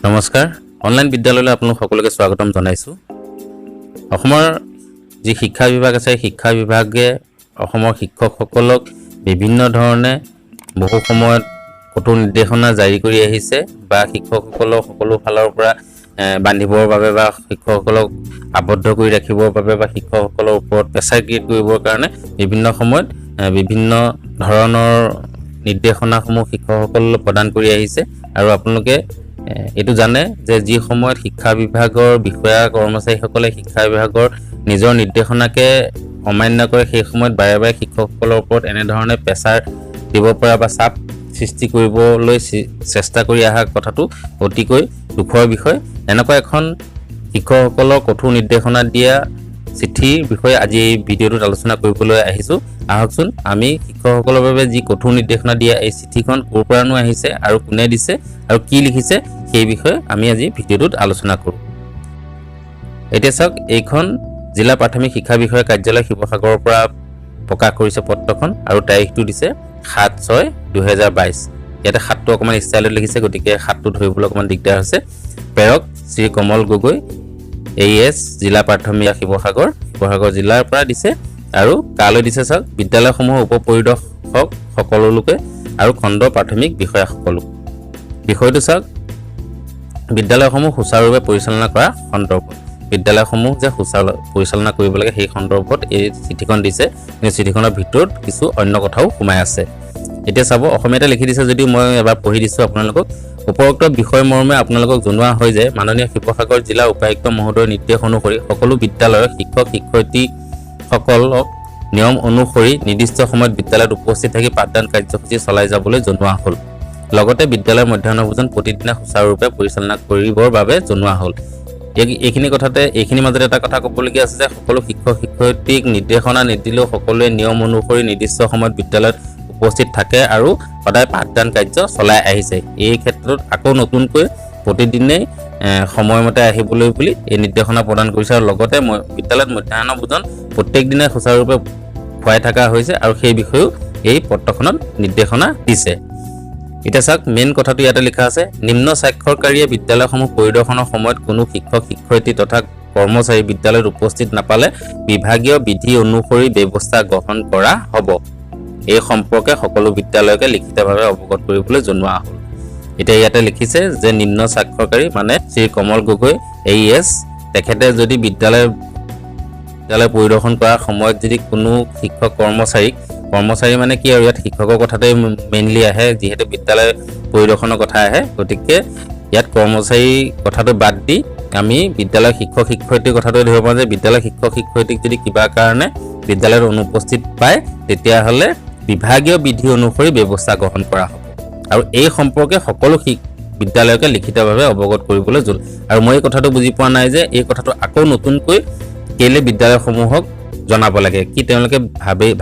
নমস্কাৰ অনলাইন বিদ্যালয়লৈ আপোনালোক সকলোকে স্বাগতম জনাইছো অসমৰ যি শিক্ষা বিভাগ আছে শিক্ষা বিভাগে অসমৰ শিক্ষকসকলক বিভিন্ন ধৰণে বহু সময়ত কঠোৰ নিৰ্দেশনা জাৰি কৰি আহিছে বা শিক্ষকসকলক সকলো ফালৰ পৰা বান্ধিবৰ বাবে বা শিক্ষকসকলক আবদ্ধ কৰি ৰাখিবৰ বাবে বা শিক্ষকসকলৰ ওপৰত প্ৰেছাৰ ক্ৰিয়েট কৰিবৰ কাৰণে বিভিন্ন সময়ত বিভিন্ন ধৰণৰ নিৰ্দেশনাসমূহ শিক্ষকসকলক প্ৰদান কৰি আহিছে আৰু আপোনালোকে এটো জানে যে যি সময়ত শিক্ষা বিভাগৰ বিষয়া কৰ্মচাৰীসকলে শিক্ষা বিভাগৰ নিজৰ নিৰ্দেশনাকে অমান্য কৰে সেই সময়ত বাৰে বাৰে শিক্ষকসকলৰ ওপৰত এনে ধৰণে প্ৰেছাৰ দিব পৰা বা চাপ সৃষ্টি কৰিবলৈ চেষ্টা কৰি অহা কথাটো অতিকৈ দুখৰ বিষয় এনেকুৱা এখন শিক্ষকসকলৰ কঠোৰ নিৰ্দেশনা দিয়া চিঠিৰ বিষয়ে আজি এই ভিডিঅ'টোত আলোচনা কৰিবলৈ আহিছো আহকচোন আমি শিক্ষকসকলৰ বাবে যি কঠোৰ নিৰ্দেশনা দিয়া এই চিঠিখন ক'ৰ পৰানো আহিছে আৰু কোনে দিছে আৰু কি লিখিছে সেই বিষয়ে আমি আজি ভিডিঅ'টোত আলোচনা কৰোঁ এতিয়া চাওক এইখন জিলা প্ৰাথমিক শিক্ষা বিষয়া কাৰ্যালয় শিৱসাগৰৰ পৰা প্ৰকাশ কৰিছে পত্ৰখন আৰু তাৰিখটো দিছে 7/6/2022 ইয়াতে হাতটো অকমান ষ্টাইলত লিখিছে গতিকে হাতটো ধৰিবলৈ অকমান দিগদাৰ হৈছে প্ৰেৰক শ্ৰী কমল গগৈ AS জিলা প্ৰাথমিক শিৱসাগৰ জিলাৰ পৰা দিছে আৰু কালৈ দিছে চাওক বিদ্যালয়সমূহৰ উপপৰিদৰ্শক সকলোলোকে আৰু খণ্ড প্ৰাথমিক বিষয়াসকলক বিষয়টো চাওক বিদ্যালয়সমূহ সুচাৰুৰূপে পৰিচালনা কৰা সন্দৰ্ভত বিদ্যালয়সমূহ যে সুচাৰুৰূপে পৰিচালনা কৰিব লাগে সেই সন্দৰ্ভত এই চিঠিখন দিছে এই চিঠিখনৰ ভিতৰত কিছু অন্য কথাও সোমাই আছে এতিয়া চাব অসমীয়াতে লিখি দিছে যদি মই এবাৰ পঢ়ি দিছো আপোনালোকক উপৰোক্ত বিষয় মৰ্মে আপোনালোকক জনোৱা হৈ যায় মাননীয় শিৱসাগৰ জিলা উপায়ুক্ত মহোদয়ৰ নিৰ্দেশ অনুসৰি সকলো বিদ্যালয়ৰ শিক্ষক শিক্ষয়িত্ৰীসকলক নিয়ম অনুসৰি নিৰ্দিষ্ট সময়ত বিদ্যালয়ত উপস্থিত থাকি পাঠদান কাৰ্যসূচী চলাই যাবলৈ জনোৱা হ'ল লগতে বিদ্যালয়ৰ মধ্যাহ্ন ভোজন প্ৰতিদিনে সুচাৰুৰূপে পৰিচালনা কৰিবৰ বাবে জনোৱা হ'ল এইখিনি কথাতে এইখিনি মাজতে এটা কথা ক'বলগীয়া আছে যে সকলো শিক্ষক শিক্ষয়িত্ৰীক নিৰ্দেশনা নিদিলেও সকলোৱে নিয়ম অনুসৰি নিৰ্দিষ্ট সময়ত বিদ্যালয়ত উপস্থিত থাকে আৰু সদায় পাঠদান কাৰ্য চলাই আহিছে এই ক্ষেত্ৰত আকৌ নতুনকৈ প্ৰতিদিনে সময়মতে আহিবলৈ বুলি এই নিৰ্দেশনা প্ৰদান কৰিছে আৰু লগতে বিদ্যালয়ত মধ্যাহ্ন ভোজন প্ৰত্যেক দিনে সুচাৰুৰূপে খুৱাই থকা হৈছে আৰু সেই বিষয়েও এই পত্ৰখনত নিৰ্দেশনা দিছে এতিয়া চাওক মেইন কথাটো ইয়াতে লিখা আছে নিম্ন স্বাক্ষৰকাৰীয়ে বিদ্যালয়সমূহ পৰিদৰ্শনৰ সময়ত কোনো শিক্ষক শিক্ষয়িত্ৰী তথা কৰ্মচাৰী বিদ্যালয়ত উপস্থিত নাপালে বিভাগীয় বিধি অনুসৰি ব্যৱস্থা গ্ৰহণ কৰা হ'ব এই সম্পৰ্কে সকলো বিদ্যালয়কে লিখিতভাৱে অৱগত কৰিবলৈ জনোৱা হ'ল এতিয়া ইয়াতে লিখিছে যে নিম্ন স্বাক্ষৰকাৰী মানে শ্ৰী কমল গগৈ AS তেখেতে যদি বিদ্যালয় পৰিদৰ্শন কৰাৰ সময়ত যদি কোনো শিক্ষক কৰ্মচাৰী মানে কি আৰু ইয়াত শিক্ষকৰ কথাতে মেইনলি আহে যিহেতু বিদ্যালয় পৰিদৰ্শনৰ কথা আহে গতিকে ইয়াত কৰ্মচাৰী কথাটো বাদ দি আমি বিদ্যালয় শিক্ষক শিক্ষয়িত্ৰীৰ কথাটো ধৰিব পাৰোঁ যে বিদ্যালয় শিক্ষক শিক্ষয়িত্ৰীক যদি কিবা কাৰণে বিদ্যালয়ত অনুপস্থিত পায় তেতিয়াহ'লে বিভাগীয় বিধি অনুসৰি ব্যৱস্থা গ্ৰহণ কৰা হ'ব আৰু এই সম্পৰ্কে সকলো বিদ্যালয়কে লিখিতভাৱে অৱগত কৰিবলৈ জল আৰু মই এই কথাটো বুজি পোৱা নাই যে এই কথাটো আকৌ নতুনকৈ কেলে বিদ্যালয়সমূহক জনাব লাগে কি তেওঁলোকে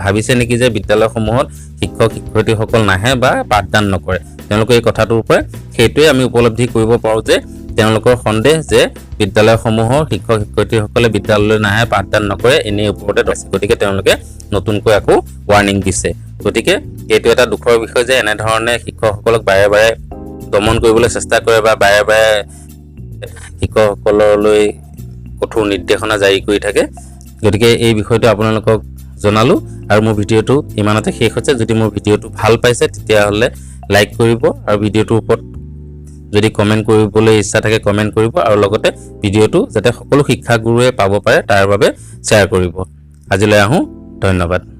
ভাবিছে নেকি যে বিদ্যালয়সমূহত শিক্ষক শিক্ষয়িত্ৰীসকল নাহে বা পাঠদান নকৰে তেওঁলোকে এই কথাটোৰ পৰা সেইটোৱে আমি উপলব্ধি কৰিব পাৰোঁ যে তেওঁলোকৰ সন্দেহ যে বিদ্যালয়সমূহৰ শিক্ষক শিক্ষয়িত্ৰীসকলে বিদ্যালয়লৈ নাহে পাঠদান নকৰে এনে ওপৰতে আছে গতিকে তেওঁলোকে নতুনকৈ আকৌ ৱাৰ্ণিং দিছে গতিকে এইটো এটা দুখৰ বিষয় যে এনে ধৰণে শিক্ষকসকলক বাৰে বাৰে দমন কৰিবলৈ চেষ্টা কৰে বা বাৰে বাৰে শিক্ষকসকললৈ কঠোৰ নিৰ্দেশনা জাৰি কৰি থাকে গতিকে এই বিষয়টো আপোনালোকক জনালো আৰু মোৰ ভিডিঅ'টো ইমানতে শেষ হৈছে যদি মোৰ ভিডিঅ'টো ভাল পাইছে তেতিয়াহ'লে লাইক কৰিব আৰু ভিডিঅ'টোৰ ওপৰত যদি কমেণ্ট কৰিবলৈ ইচ্ছা থাকে কমেণ্ট কৰিব আৰু লগতে ভিডিঅ'টো যাতে সকলো শিক্ষাগুৰুৱে পাব পাৰে তাৰ বাবে শ্বেয়াৰ কৰিব আজিলৈ আহোঁ ধন্যবাদ